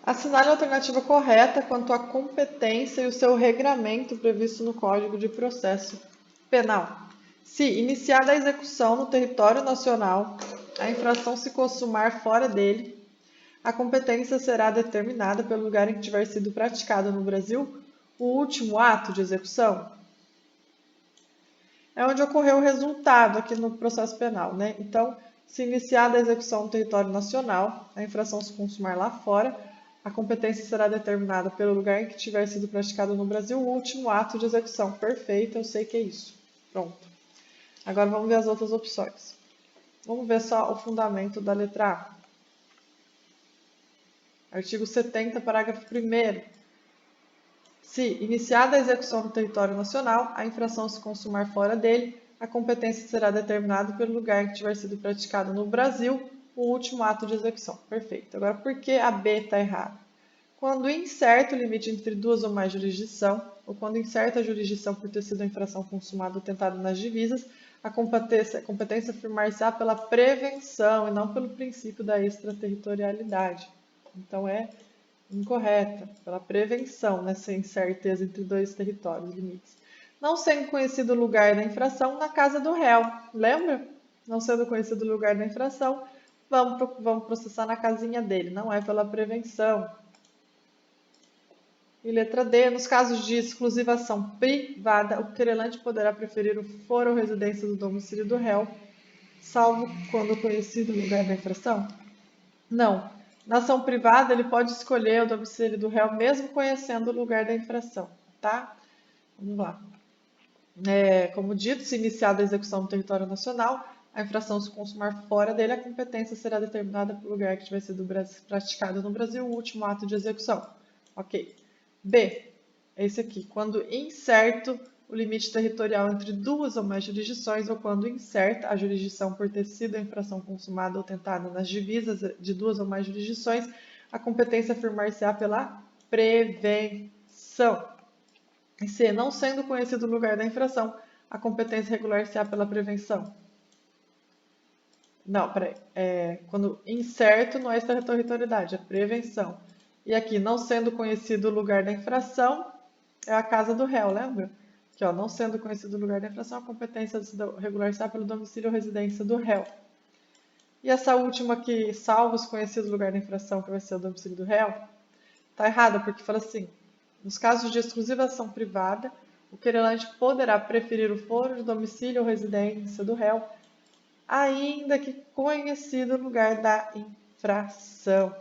Assinale a alternativa correta quanto à competência e o seu regramento previsto no Código de Processo Penal. Se iniciada a execução no território nacional, a infração se consumar fora dele, a competência será determinada pelo lugar em que tiver sido praticado no Brasil o último ato de execução. É onde ocorreu o resultado aqui no processo penal, né? Então, se iniciada a execução no território nacional, a infração se consumar lá fora, a competência será determinada pelo lugar em que tiver sido praticado no Brasil o último ato de execução. Perfeito, eu sei que é isso. Pronto. Agora vamos ver as outras opções. Vamos ver só o fundamento da letra A. Artigo 70, parágrafo 1º. Se iniciada a execução no território nacional, a infração se consumar fora dele, a competência será determinada pelo lugar em que tiver sido praticado no Brasil o último ato de execução. Perfeito. Agora, por que a B está errada? Quando incerto o limite entre duas ou mais jurisdição, ou quando incerta a jurisdição por ter sido a infração consumada ou tentada nas divisas, a competência afirmar-se-á pela prevenção e não pelo princípio da extraterritorialidade. Então, é incorreta, pela prevenção nessa incerteza entre dois territórios limites. Não sendo conhecido o lugar da infração, na casa do réu. Lembra? Não sendo conhecido o lugar da infração, vamos processar na casinha dele. Não é pela prevenção. E letra D, nos casos de exclusivação privada, o querelante poderá preferir o foro ou residência do domicílio do réu, salvo quando conhecido o lugar da infração? Não. Na ação privada, ele pode escolher o domicílio do réu mesmo conhecendo o lugar da infração, tá? Vamos lá. Como dito, se iniciada a execução no território nacional, a infração se consumar fora dele, a competência será determinada pelo lugar que tiver sido praticado no Brasil o último ato de execução. Ok. B, é esse aqui. Quando incerto o limite territorial entre duas ou mais jurisdições, ou quando incerta a jurisdição por ter sido a infração consumada ou tentada nas divisas de duas ou mais jurisdições, a competência afirmar-se-á pela prevenção. E C, não sendo conhecido o lugar da infração, a competência regular-se-á pela prevenção. Não, peraí. Quando incerto não é extraterritorialidade, é prevenção. E aqui, não sendo conhecido o lugar da infração, é a casa do réu, lembra? Aqui, ó, não sendo conhecido o lugar da infração, a competência regular-se-á pelo domicílio ou residência do réu. E essa última aqui, salvo os conhecidos lugar da infração, que vai ser o domicílio do réu, tá errada, porque fala assim, nos casos de exclusivação privada, o querelante poderá preferir o foro de domicílio ou residência do réu, ainda que conhecido o lugar da infração.